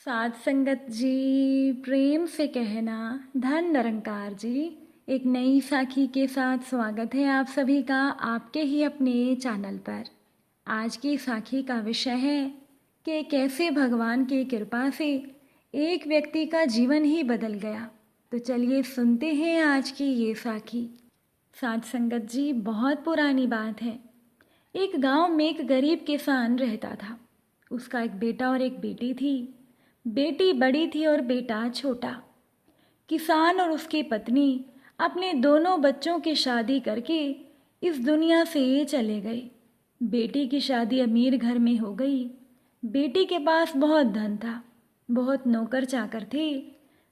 साध संगत जी, प्रेम से कहना धन निरंकार जी। एक नई साखी के साथ स्वागत है आप सभी का आपके ही अपने चैनल पर। आज की साखी का विषय है कि कैसे भगवान की कृपा से एक व्यक्ति का जीवन ही बदल गया। तो चलिए सुनते हैं आज की ये साखी। साध संगत जी, बहुत पुरानी बात है। एक गांव में एक गरीब किसान रहता था। उसका एक बेटा और एक बेटी थी। बेटी बड़ी थी और बेटा छोटा। किसान और उसकी पत्नी अपने दोनों बच्चों की शादी करके इस दुनिया से चले गए। बेटी की शादी अमीर घर में हो गई। बेटी के पास बहुत धन था, बहुत नौकर चाकर थे।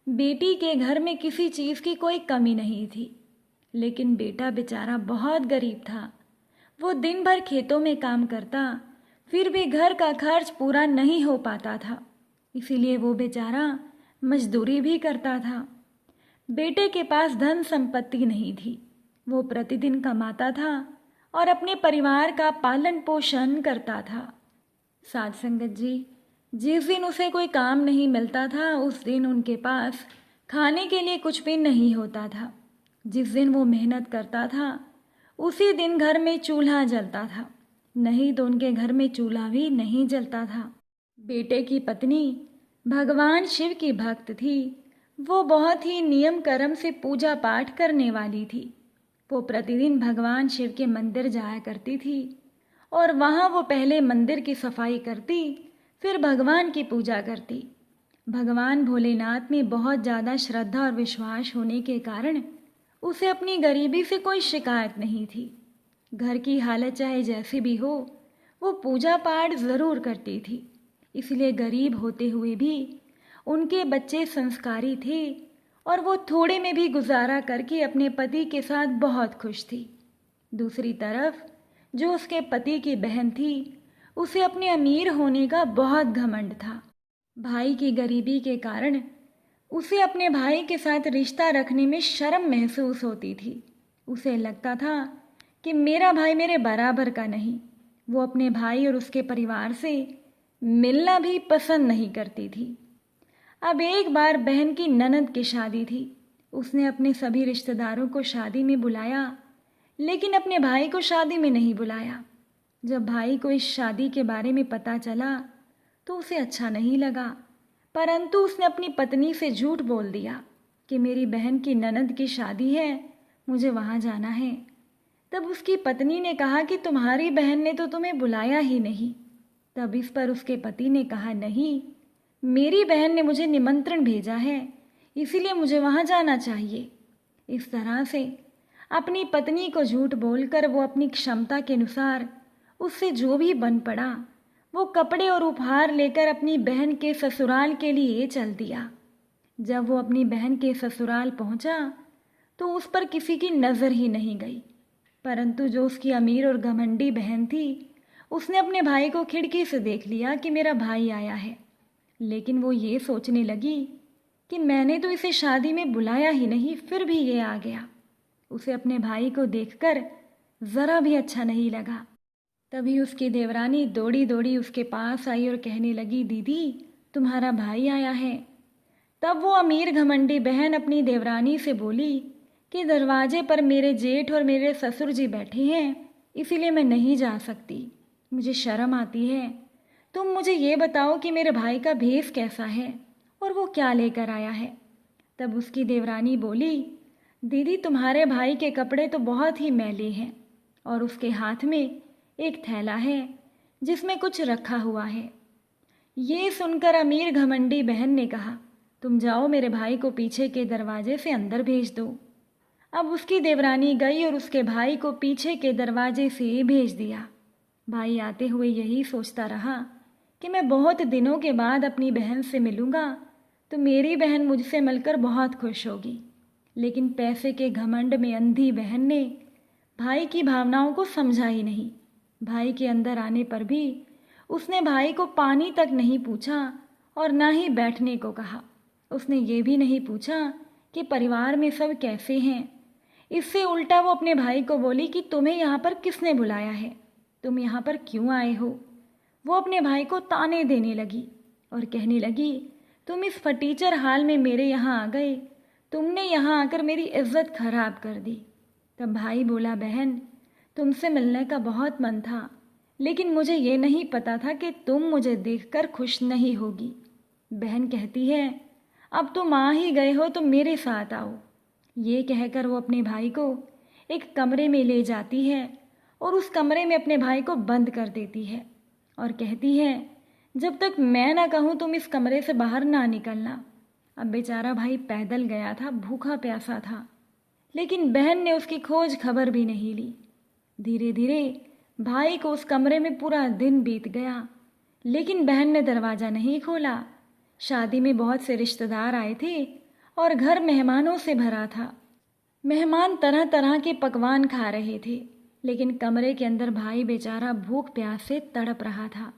बेटी के घर में किसी चीज़ की कोई कमी नहीं थी। लेकिन बेटा बेचारा बहुत गरीब था। वो दिन भर खेतों में काम करता, फिर भी घर का खर्च पूरा नहीं हो पाता था। इसीलिए वो बेचारा मजदूरी भी करता था। बेटे के पास धन संपत्ति नहीं थी। वो प्रतिदिन कमाता था और अपने परिवार का पालन पोषण करता था। साध संगत जी, जिस दिन उसे कोई काम नहीं मिलता था उस दिन उनके पास खाने के लिए कुछ भी नहीं होता था। जिस दिन वो मेहनत करता था उसी दिन घर में चूल्हा जलता था, नहीं तो उनके घर में चूल्हा भी नहीं जलता था। बेटे की पत्नी भगवान शिव की भक्त थी। वो बहुत ही नियम कर्म से पूजा पाठ करने वाली थी। वो प्रतिदिन भगवान शिव के मंदिर जाया करती थी और वहाँ वो पहले मंदिर की सफाई करती, फिर भगवान की पूजा करती। भगवान भोलेनाथ में बहुत ज़्यादा श्रद्धा और विश्वास होने के कारण उसे अपनी गरीबी से कोई शिकायत नहीं थी। घर की हालत चाहे जैसी भी हो, वो पूजा पाठ ज़रूर करती थी। इसलिए गरीब होते हुए भी उनके बच्चे संस्कारी थे और वो थोड़े में भी गुजारा करके अपने पति के साथ बहुत खुश थी। दूसरी तरफ जो उसके पति की बहन थी, उसे अपने अमीर होने का बहुत घमंड था। भाई की गरीबी के कारण उसे अपने भाई के साथ रिश्ता रखने में शर्म महसूस होती थी। उसे लगता था कि मेरा भाई मेरे बराबर का नहीं। वो अपने भाई और उसके परिवार से मिलना भी पसंद नहीं करती थी। अब एक बार बहन की ननद की शादी थी। उसने अपने सभी रिश्तेदारों को शादी में बुलाया, लेकिन अपने भाई को शादी में नहीं बुलाया। जब भाई को इस शादी के बारे में पता चला तो उसे अच्छा नहीं लगा, परंतु उसने अपनी पत्नी से झूठ बोल दिया कि मेरी बहन की ननद की शादी है, मुझे वहाँ जाना है। तब उसकी पत्नी ने कहा कि तुम्हारी बहन ने तो तुम्हें बुलाया ही नहीं। तब इस पर उसके पति ने कहा, नहीं, मेरी बहन ने मुझे निमंत्रण भेजा है, इसीलिए मुझे वहाँ जाना चाहिए। इस तरह से अपनी पत्नी को झूठ बोलकर वो अपनी क्षमता के अनुसार उससे जो भी बन पड़ा वो कपड़े और उपहार लेकर अपनी बहन के ससुराल के लिए चल दिया। जब वो अपनी बहन के ससुराल पहुंचा तो उस पर किसी की नज़र ही नहीं गई, परंतु जो उसकी अमीर और घमंडी बहन थी उसने अपने भाई को खिड़की से देख लिया कि मेरा भाई आया है। लेकिन वो ये सोचने लगी कि मैंने तो इसे शादी में बुलाया ही नहीं, फिर भी ये आ गया। उसे अपने भाई को देखकर ज़रा भी अच्छा नहीं लगा। तभी उसकी देवरानी दौड़ी दौड़ी उसके पास आई और कहने लगी, दीदी तुम्हारा भाई आया है। तब वो अमीर घमंडी बहन अपनी देवरानी से बोली कि दरवाजे पर मेरे जेठ और मेरे ससुर जी बैठे हैं, इसीलिए मैं नहीं जा सकती, मुझे शर्म आती है। तुम मुझे ये बताओ कि मेरे भाई का भेष कैसा है और वो क्या लेकर आया है। तब उसकी देवरानी बोली, दीदी तुम्हारे भाई के कपड़े तो बहुत ही मैले हैं और उसके हाथ में एक थैला है जिसमें कुछ रखा हुआ है। ये सुनकर अमीर घमंडी बहन ने कहा, तुम जाओ मेरे भाई को पीछे के दरवाजे से अंदर भेज दो। अब उसकी देवरानी गई और उसके भाई को पीछे के दरवाजे से भेज दिया। भाई आते हुए यही सोचता रहा कि मैं बहुत दिनों के बाद अपनी बहन से मिलूँगा तो मेरी बहन मुझसे मिलकर बहुत खुश होगी। लेकिन पैसे के घमंड में अंधी बहन ने भाई की भावनाओं को समझा ही नहीं। भाई के अंदर आने पर भी उसने भाई को पानी तक नहीं पूछा और ना ही बैठने को कहा। उसने ये भी नहीं पूछा कि परिवार में सब कैसे हैं। इससे उल्टा वो अपने भाई को बोली कि तुम्हें यहाँ पर किसने बुलाया है, तुम यहाँ पर क्यों आए हो। वो अपने भाई को ताने देने लगी और कहने लगी, तुम इस फटीचर हाल में मेरे यहाँ आ गए, तुमने यहाँ आकर मेरी इज्जत खराब कर दी। तब भाई बोला, बहन तुमसे मिलने का बहुत मन था, लेकिन मुझे ये नहीं पता था कि तुम मुझे देखकर खुश नहीं होगी। बहन कहती है, अब तुम आ ही गए हो तो मेरे साथ आओ। ये कहकर वो अपने भाई को एक कमरे में ले जाती है और उस कमरे में अपने भाई को बंद कर देती है और कहती है, जब तक मैं ना कहूँ तुम इस कमरे से बाहर ना निकलना। अब बेचारा भाई पैदल गया था, भूखा प्यासा था, लेकिन बहन ने उसकी खोज खबर भी नहीं ली। धीरे धीरे भाई को उस कमरे में पूरा दिन बीत गया, लेकिन बहन ने दरवाज़ा नहीं खोला। शादी में बहुत से रिश्तेदार आए थे और घर मेहमानों से भरा था। मेहमान तरह तरह के पकवान खा रहे थे, लेकिन कमरे के अंदर भाई बेचारा भूख प्यास से तड़प रहा था।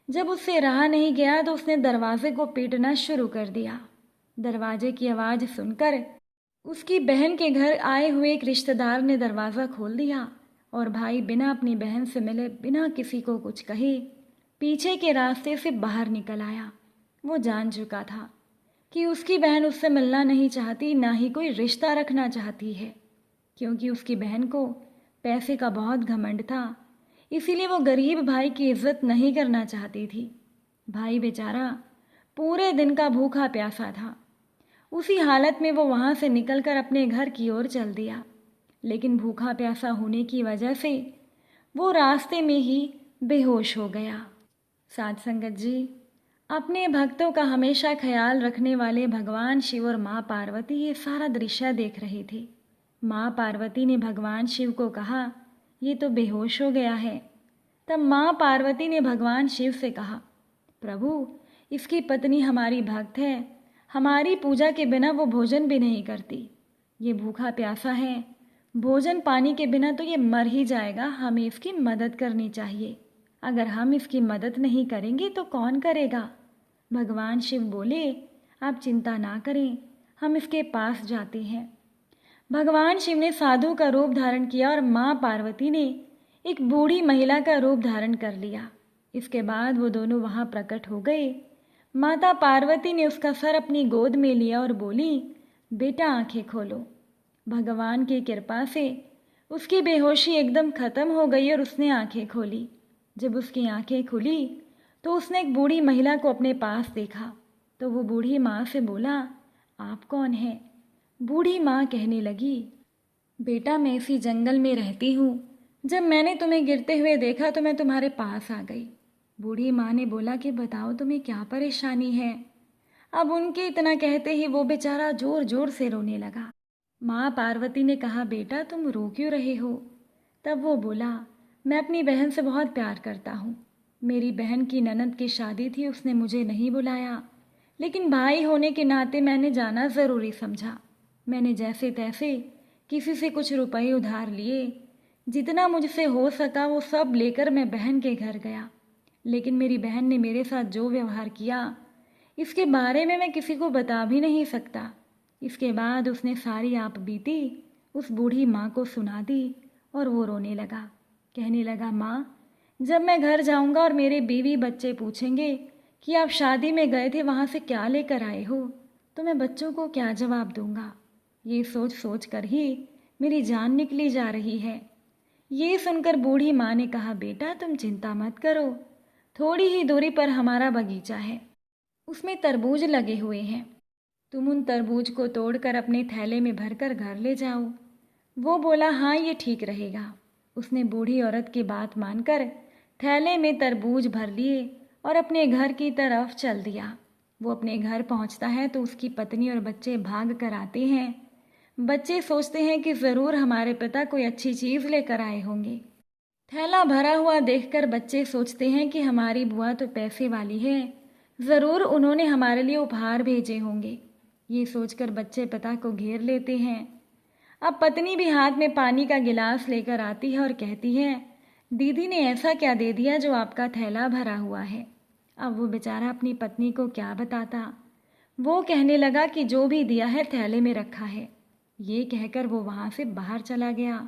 जब उससे रहा नहीं गया तो उसने दरवाजे को पीटना शुरू कर दिया। दरवाजे की आवाज़ सुनकर उसकी बहन के घर आए हुए एक रिश्तेदार ने दरवाज़ा खोल दिया और भाई बिना अपनी बहन से मिले, बिना किसी को कुछ कहे, पीछे के रास्ते से बाहर निकल आया। वो जान चुका था कि उसकी बहन उससे मिलना नहीं चाहती, ना ही कोई रिश्ता रखना चाहती है, क्योंकि उसकी बहन को पैसे का बहुत घमंड था। इसीलिए वो गरीब भाई की इज्जत नहीं करना चाहती थी। भाई बेचारा पूरे दिन का भूखा प्यासा था। उसी हालत में वो वहाँ से निकलकर अपने घर की ओर चल दिया, लेकिन भूखा प्यासा होने की वजह से वो रास्ते में ही बेहोश हो गया। साध संगत जी, अपने भक्तों का हमेशा ख्याल रखने वाले भगवान शिव और माँ पार्वती ये सारा दृश्य देख रहे थे। माँ पार्वती ने भगवान शिव को कहा, ये तो बेहोश हो गया है। तब माँ पार्वती ने भगवान शिव से कहा, प्रभु इसकी पत्नी हमारी भक्त है, हमारी पूजा के बिना वो भोजन भी नहीं करती। ये भूखा प्यासा है, भोजन पानी के बिना तो ये मर ही जाएगा। हमें इसकी मदद करनी चाहिए। अगर हम इसकी मदद नहीं करेंगे तो कौन करेगा। भगवान शिव बोले, आप चिंता ना करें, हम इसके पास जाते हैं। भगवान शिव ने साधु का रूप धारण किया और माँ पार्वती ने एक बूढ़ी महिला का रूप धारण कर लिया। इसके बाद वो दोनों वहाँ प्रकट हो गए। माता पार्वती ने उसका सर अपनी गोद में लिया और बोली, बेटा आंखें खोलो। भगवान की कृपा से उसकी बेहोशी एकदम खत्म हो गई और उसने आंखें खोली। जब उसकी आंखें खुली तो उसने एक बूढ़ी महिला को अपने पास देखा। तो वो बूढ़ी माँ से बोला, आप कौन हैं? बूढ़ी माँ कहने लगी, बेटा मैं इसी जंगल में रहती हूँ। जब मैंने तुम्हें गिरते हुए देखा तो मैं तुम्हारे पास आ गई। बूढ़ी माँ ने बोला कि बताओ तुम्हें क्या परेशानी है। अब उनके इतना कहते ही वो बेचारा जोर जोर से रोने लगा। माँ पार्वती ने कहा, बेटा तुम रो क्यों रहे हो? तब वो बोला, मैं अपनी बहन से बहुत प्यार करता हूँ। मेरी बहन की ननद की शादी थी, उसने मुझे नहीं बुलाया, लेकिन भाई होने के नाते मैंने जाना ज़रूरी समझा। मैंने जैसे तैसे किसी से कुछ रुपए उधार लिए, जितना मुझसे हो सका वो सब लेकर मैं बहन के घर गया। लेकिन मेरी बहन ने मेरे साथ जो व्यवहार किया इसके बारे में मैं किसी को बता भी नहीं सकता। इसके बाद उसने सारी आप बीती उस बूढ़ी माँ को सुना दी और वो रोने लगा। कहने लगा, माँ जब मैं घर जाऊँगा और मेरे बीवी बच्चे पूछेंगे कि आप शादी में गए थे, वहाँ से क्या लेकर आए हो, तो मैं बच्चों को क्या जवाब दूँगा। ये सोच सोच कर ही मेरी जान निकली जा रही है। ये सुनकर बूढ़ी माँ ने कहा, बेटा तुम चिंता मत करो, थोड़ी ही दूरी पर हमारा बगीचा है, उसमें तरबूज लगे हुए हैं। तुम उन तरबूज को तोड़कर अपने थैले में भरकर घर ले जाओ। वो बोला, हाँ ये ठीक रहेगा। उसने बूढ़ी औरत की बात मानकर थैले में तरबूज भर लिए और अपने घर की तरफ चल दिया। वो अपने घर पहुंचता है तो उसकी पत्नी और बच्चे भाग कर आते हैं। बच्चे सोचते हैं कि ज़रूर हमारे पिता कोई अच्छी चीज़ लेकर आए होंगे। थैला भरा हुआ देखकर बच्चे सोचते हैं कि हमारी बुआ तो पैसे वाली है, ज़रूर उन्होंने हमारे लिए उपहार भेजे होंगे। ये सोचकर बच्चे पिता को घेर लेते हैं। अब पत्नी भी हाथ में पानी का गिलास लेकर आती है और कहती है, दीदी ने ऐसा क्या दे दिया जो आपका थैला भरा हुआ है। अब वो बेचारा अपनी पत्नी को क्या बताता। वो कहने लगा कि जो भी दिया है थैले में रखा है। ये कहकर वो वहाँ से बाहर चला गया।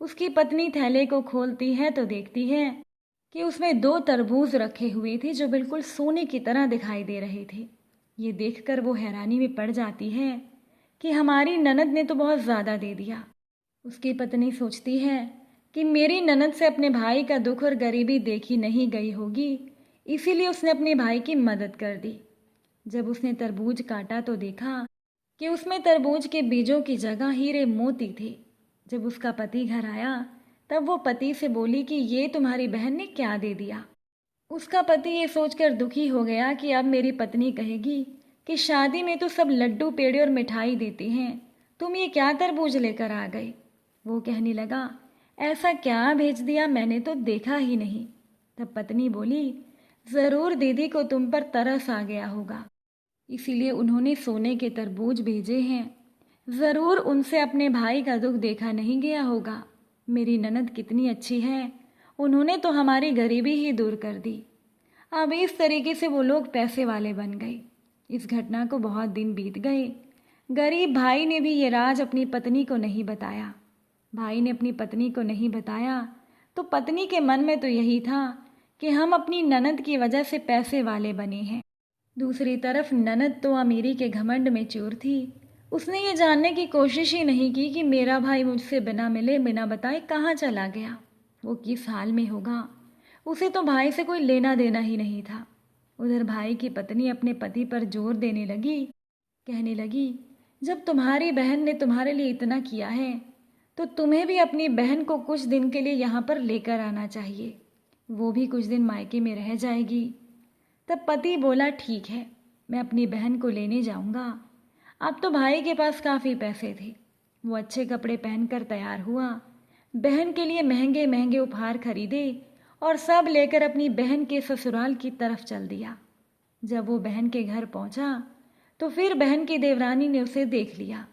उसकी पत्नी थैले को खोलती है तो देखती है कि उसमें 2 तरबूज रखे हुए थे जो बिल्कुल सोने की तरह दिखाई दे रहे थे। ये देखकर वो हैरानी में पड़ जाती है कि हमारी ननद ने तो बहुत ज़्यादा दे दिया। उसकी पत्नी सोचती है कि मेरी ननद से अपने भाई का दुख और गरीबी देखी नहीं गई होगी, इसीलिए उसने अपने भाई की मदद कर दी। जब उसने तरबूज काटा तो देखा कि उसमें तरबूज के बीजों की जगह हीरे मोती थे। जब उसका पति घर आया तब वो पति से बोली कि ये तुम्हारी बहन ने क्या दे दिया। उसका पति ये सोचकर दुखी हो गया कि अब मेरी पत्नी कहेगी कि शादी में तो सब लड्डू पेड़े और मिठाई देते हैं, तुम ये क्या तरबूज लेकर आ गए। वो कहने लगा, ऐसा क्या भेज दिया, मैंने तो देखा ही नहीं। तब पत्नी बोली, ज़रूर दीदी को तुम पर तरस आ गया होगा, इसीलिए उन्होंने सोने के तरबूज भेजे हैं। ज़रूर उनसे अपने भाई का दुख देखा नहीं गया होगा। मेरी ननद कितनी अच्छी है, उन्होंने तो हमारी गरीबी ही दूर कर दी। अब इस तरीके से वो लोग पैसे वाले बन गए। इस घटना को बहुत दिन बीत गए। गरीब भाई ने भी ये राज अपनी पत्नी को नहीं बताया। भाई ने अपनी पत्नी को नहीं बताया तो पत्नी के मन में तो यही था कि हम अपनी ननद की वजह से पैसे वाले बने हैं। दूसरी तरफ ननद तो अमीरी के घमंड में चूर थी। उसने ये जानने की कोशिश ही नहीं की कि मेरा भाई मुझसे बिना मिले बिना बताए कहाँ चला गया, वो किस हाल में होगा। उसे तो भाई से कोई लेना देना ही नहीं था। उधर भाई की पत्नी अपने पति पर जोर देने लगी, कहने लगी, जब तुम्हारी बहन ने तुम्हारे लिए इतना किया है तो तुम्हें भी अपनी बहन को कुछ दिन के लिए यहाँ पर लेकर आना चाहिए, वो भी कुछ दिन मायके में रह जाएगी। तब पति बोला, ठीक है, मैं अपनी बहन को लेने जाऊंगा। अब तो भाई के पास काफ़ी पैसे थे। वो अच्छे कपड़े पहनकर तैयार हुआ, बहन के लिए महंगे महंगे उपहार खरीदे और सब लेकर अपनी बहन के ससुराल की तरफ चल दिया। जब वो बहन के घर पहुंचा तो फिर बहन की देवरानी ने उसे देख लिया।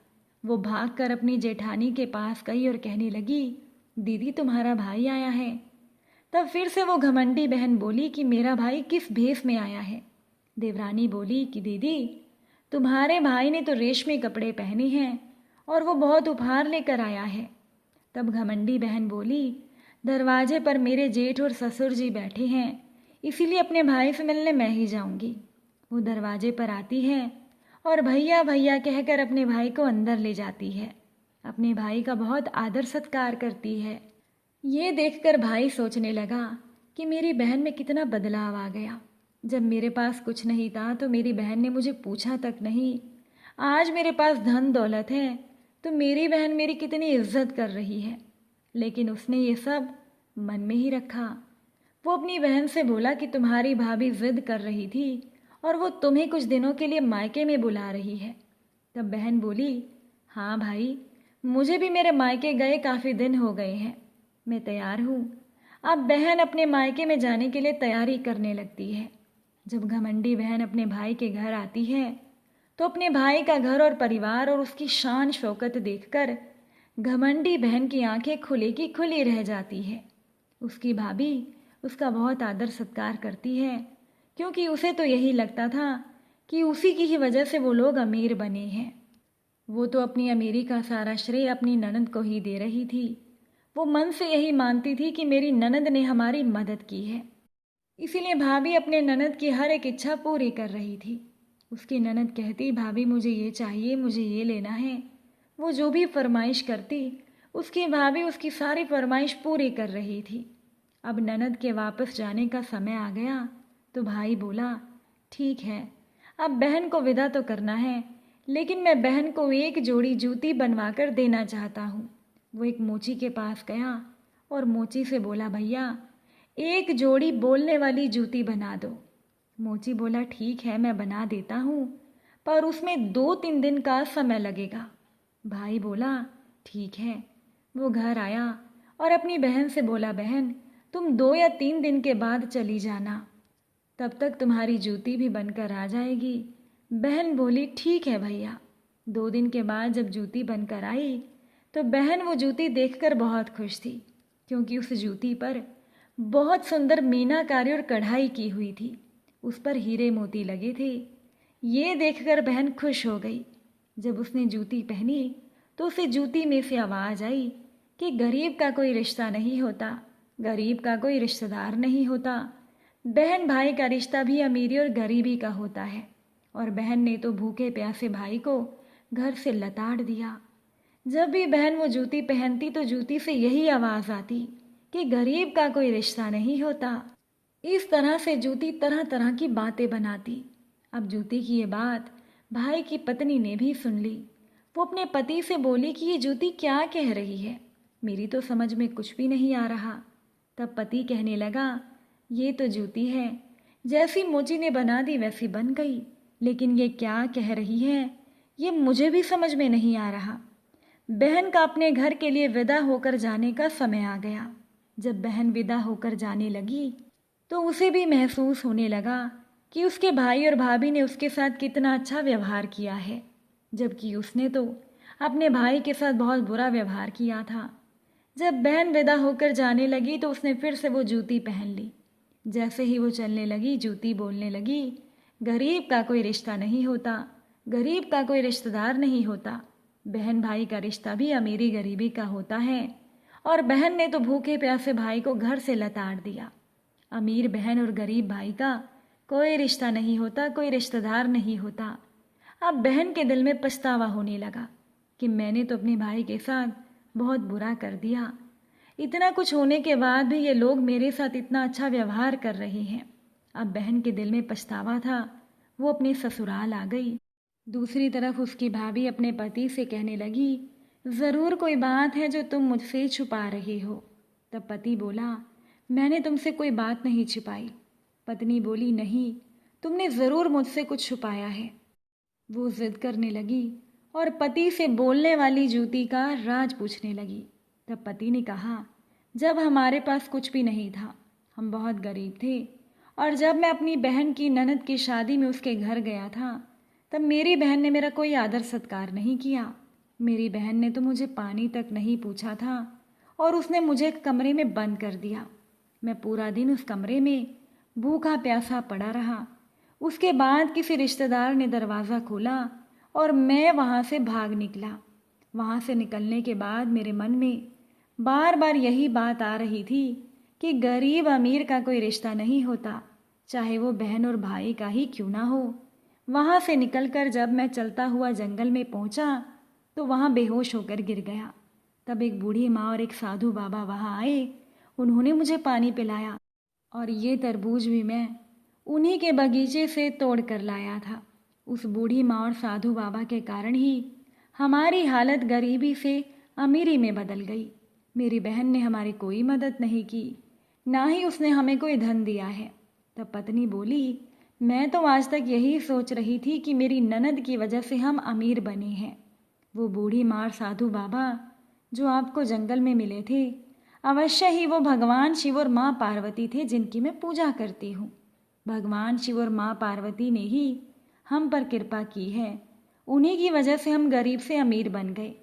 वो भागकर अपनी जेठानी के पास गई और कहने लगी, दीदी तुम्हारा भाई आया है। तब फिर से वो घमंडी बहन बोली कि मेरा भाई किस भेष में आया है। देवरानी बोली कि दीदी तुम्हारे भाई ने तो रेशमी कपड़े पहने हैं और वो बहुत उपहार लेकर आया है। तब घमंडी बहन बोली, दरवाजे पर मेरे जेठ और ससुर जी बैठे हैं, इसीलिए अपने भाई से मिलने मैं ही जाऊंगी। वो दरवाजे पर आती है और भैया भैया कहकर अपने भाई को अंदर ले जाती है। अपने भाई का बहुत आदर सत्कार करती है। ये देखकर भाई सोचने लगा कि मेरी बहन में कितना बदलाव आ गया। जब मेरे पास कुछ नहीं था तो मेरी बहन ने मुझे पूछा तक नहीं। आज मेरे पास धन दौलत है तो मेरी बहन मेरी कितनी इज्जत कर रही है। लेकिन उसने ये सब मन में ही रखा। वो अपनी बहन से बोला कि तुम्हारी भाभी जिद कर रही थी और वो तुम्हें कुछ दिनों के लिए मायके में बुला रही है। तब बहन बोली, हाँ भाई, मुझे भी मेरे मायके गए काफ़ी दिन हो गए हैं, मैं तैयार हूँ। अब बहन अपने मायके में जाने के लिए तैयारी करने लगती है। जब घमंडी बहन अपने भाई के घर आती है तो अपने भाई का घर और परिवार और उसकी शान शौकत देखकर घमंडी बहन की आंखें खुली की खुली रह जाती है। उसकी भाभी उसका बहुत आदर सत्कार करती है, क्योंकि उसे तो यही लगता था कि उसी की ही वजह से वो लोग अमीर बने हैं। वो तो अपनी अमीरी का सारा श्रेय अपनी ननद को ही दे रही थी। वो मन से यही मानती थी कि मेरी ननद ने हमारी मदद की है, इसीलिए भाभी अपने ननद की हर एक इच्छा पूरी कर रही थी। उसकी ननद कहती, भाभी मुझे ये चाहिए, मुझे ये लेना है। वो जो भी फरमाइश करती उसकी भाभी उसकी सारी फरमाइश पूरी कर रही थी। अब ननद के वापस जाने का समय आ गया तो भाई बोला, ठीक है, अब बहन को विदा तो करना है, लेकिन मैं बहन को एक जोड़ी जूती बनवा कर देना चाहता हूँ। वो एक मोची के पास गया और मोची से बोला, भैया एक जोड़ी बोलने वाली जूती बना दो। मोची बोला, ठीक है, मैं बना देता हूँ, पर उसमें 2-3 दिन का समय लगेगा। भाई बोला, ठीक है। वो घर आया और अपनी बहन से बोला, बहन तुम 2 या 3 दिन के बाद चली जाना, तब तक तुम्हारी जूती भी बनकर आ जाएगी। बहन बोली, ठीक है भैया। 2 दिन के बाद जब जूती बनकर आई तो बहन वो जूती देखकर बहुत खुश थी, क्योंकि उस जूती पर बहुत सुंदर मीनाकारी और कढ़ाई की हुई थी। उस पर हीरे मोती लगे थे। ये देखकर बहन खुश हो गई। जब उसने जूती पहनी तो उसे जूती में से आवाज़ आई कि गरीब का कोई रिश्ता नहीं होता, गरीब का कोई रिश्तेदार नहीं होता। बहन भाई का रिश्ता भी अमीरी और गरीबी का होता है, और बहन ने तो भूखे प्यासे भाई को घर से लताड़ दिया। जब भी बहन वो जूती पहनती तो जूती से यही आवाज़ आती कि गरीब का कोई रिश्ता नहीं होता। इस तरह से जूती तरह तरह की बातें बनाती। अब जूती की ये बात भाई की पत्नी ने भी सुन ली। वो अपने पति से बोली कि ये जूती क्या कह रही है, मेरी तो समझ में कुछ भी नहीं आ रहा। तब पति कहने लगा, ये तो जूती है, जैसी मोची ने बना दी वैसी बन गई, लेकिन ये क्या कह रही है ये मुझे भी समझ में नहीं आ रहा। बहन का अपने घर के लिए विदा होकर जाने का समय आ गया। जब बहन विदा होकर जाने लगी तो उसे भी महसूस होने लगा कि उसके भाई और भाभी ने उसके साथ कितना अच्छा व्यवहार किया है, जबकि उसने तो अपने भाई के साथ बहुत बुरा व्यवहार किया था। जब बहन विदा होकर जाने लगी तो उसने फिर से वो जूती पहन ली। जैसे ही वो चलने लगी जूती बोलने लगी, गरीब का कोई रिश्ता नहीं होता, गरीब का कोई रिश्तेदार नहीं होता, बहन भाई का रिश्ता भी अमीरी गरीबी का होता है। और बहन ने तो भूखे प्यासे भाई को घर से लताड़ दिया। अमीर बहन और गरीब भाई का कोई रिश्ता नहीं होता, कोई रिश्तेदार नहीं होता। अब बहन के दिल में पछतावा होने लगा कि मैंने तो अपने भाई के साथ बहुत बुरा कर दिया। इतना कुछ होने के बाद भी ये लोग मेरे साथ इतना अच्छा व्यवहार कर रहे हैं। अब बहन के दिल में पछतावा था, वो अपने ससुराल आ गई। दूसरी तरफ उसकी भाभी अपने पति से कहने लगी, ज़रूर कोई बात है जो तुम मुझसे छुपा रही हो। तब पति बोला, मैंने तुमसे कोई बात नहीं छिपाई। पत्नी बोली, नहीं, तुमने ज़रूर मुझसे कुछ छुपाया है। वो जिद करने लगी और पति से बोलने वाली जूती का राज पूछने लगी। तब पति ने कहा, जब हमारे पास कुछ भी नहीं था, हम बहुत गरीब थे, और जब मैं अपनी बहन की ननद की शादी में उसके घर गया था तब मेरी बहन ने मेरा कोई आदर सत्कार नहीं किया। मेरी बहन ने तो मुझे पानी तक नहीं पूछा था और उसने मुझे कमरे में बंद कर दिया। मैं पूरा दिन उस कमरे में भूखा प्यासा पड़ा रहा। उसके बाद किसी रिश्तेदार ने दरवाज़ा खोला और मैं वहाँ से भाग निकला। वहाँ से निकलने के बाद मेरे मन में बार बार यही बात आ रही थी कि गरीब अमीर का कोई रिश्ता नहीं होता, चाहे वो बहन और भाई का ही क्यों ना हो। वहाँ से निकलकर जब मैं चलता हुआ जंगल में पहुँचा तो वहाँ बेहोश होकर गिर गया। तब एक बूढ़ी माँ और एक साधु बाबा वहाँ आए। उन्होंने मुझे पानी पिलाया और ये तरबूज भी मैं उन्हीं के बगीचे से तोड़ कर लाया था। उस बूढ़ी माँ और साधु बाबा के कारण ही हमारी हालत गरीबी से अमीरी में बदल गई। मेरी बहन ने हमारी कोई मदद नहीं की, ना ही उसने हमें कोई धन दिया है। तब पत्नी बोली, मैं तो आज तक यही सोच रही थी कि मेरी ननद की वजह से हम अमीर बने हैं। वो बूढ़ी माँ और साधु बाबा जो आपको जंगल में मिले थे, अवश्य ही वो भगवान शिव और माँ पार्वती थे जिनकी मैं पूजा करती हूँ। भगवान शिव और माँ पार्वती ने ही हम पर कृपा की है, उन्हीं की वजह से हम गरीब से अमीर बन गए।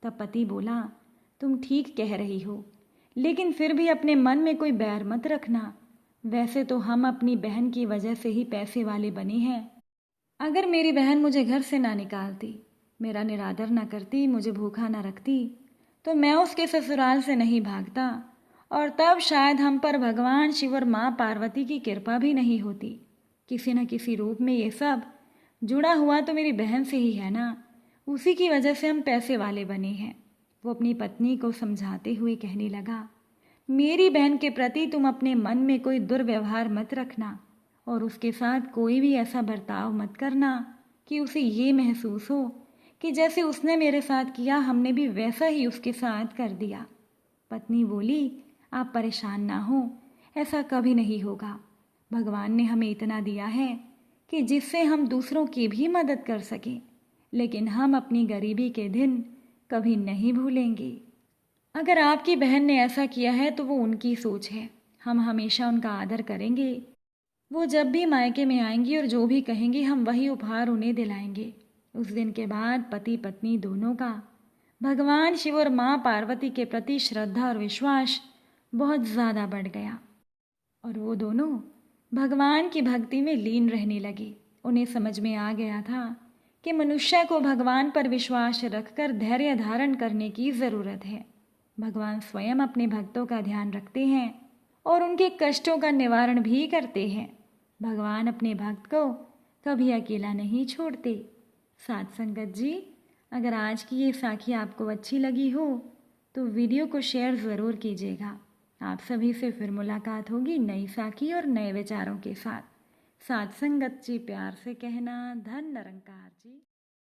तब पति बोला, तुम ठीक कह रही हो, लेकिन फिर भी अपने मन में कोई बैर मत रखना। वैसे तो हम अपनी बहन की वजह से ही पैसे वाले बने हैं। अगर मेरी बहन मुझे घर से ना निकालती, मेरा निरादर ना करती, मुझे भूखा ना रखती, तो मैं उसके ससुराल से नहीं भागता, और तब शायद हम पर भगवान शिव और माँ पार्वती की कृपा भी नहीं होती। किसी न किसी रूप में ये सब जुड़ा हुआ तो मेरी बहन से ही है ना, उसी की वजह से हम पैसे वाले बने हैं। वो अपनी पत्नी को समझाते हुए कहने लगा, मेरी बहन के प्रति तुम अपने मन में कोई दुर्व्यवहार मत रखना और उसके साथ कोई भी ऐसा बर्ताव मत करना कि उसे ये महसूस हो कि जैसे उसने मेरे साथ किया हमने भी वैसा ही उसके साथ कर दिया। पत्नी बोली, आप परेशान ना हो, ऐसा कभी नहीं होगा। भगवान ने हमें इतना दिया है कि जिससे हम दूसरों की भी मदद कर सकें, लेकिन हम अपनी गरीबी के दिन कभी नहीं भूलेंगे। अगर आपकी बहन ने ऐसा किया है तो वो उनकी सोच है, हम हमेशा उनका आदर करेंगे। वो जब भी मायके में आएंगी और जो भी कहेंगी हम वही उपहार उन्हें दिलाएंगे। उस दिन के बाद पति पत्नी दोनों का भगवान शिव और माँ पार्वती के प्रति श्रद्धा और विश्वास बहुत ज़्यादा बढ़ गया और वो दोनों भगवान की भक्ति में लीन रहने लगे। उन्हें समझ में आ गया था कि मनुष्य को भगवान पर विश्वास रखकर धैर्य धारण करने की ज़रूरत है। भगवान स्वयं अपने भक्तों का ध्यान रखते हैं और उनके कष्टों का निवारण भी करते हैं। भगवान अपने भक्त को कभी अकेला नहीं छोड़ते। साथ संगत जी, अगर आज की ये साखी आपको अच्छी लगी हो तो वीडियो को शेयर ज़रूर कीजिएगा। आप सभी से फिर मुलाकात होगी नई साखी और नए विचारों के साथ। साथ संगत जी, प्यार से कहना, धन निरंकार जी।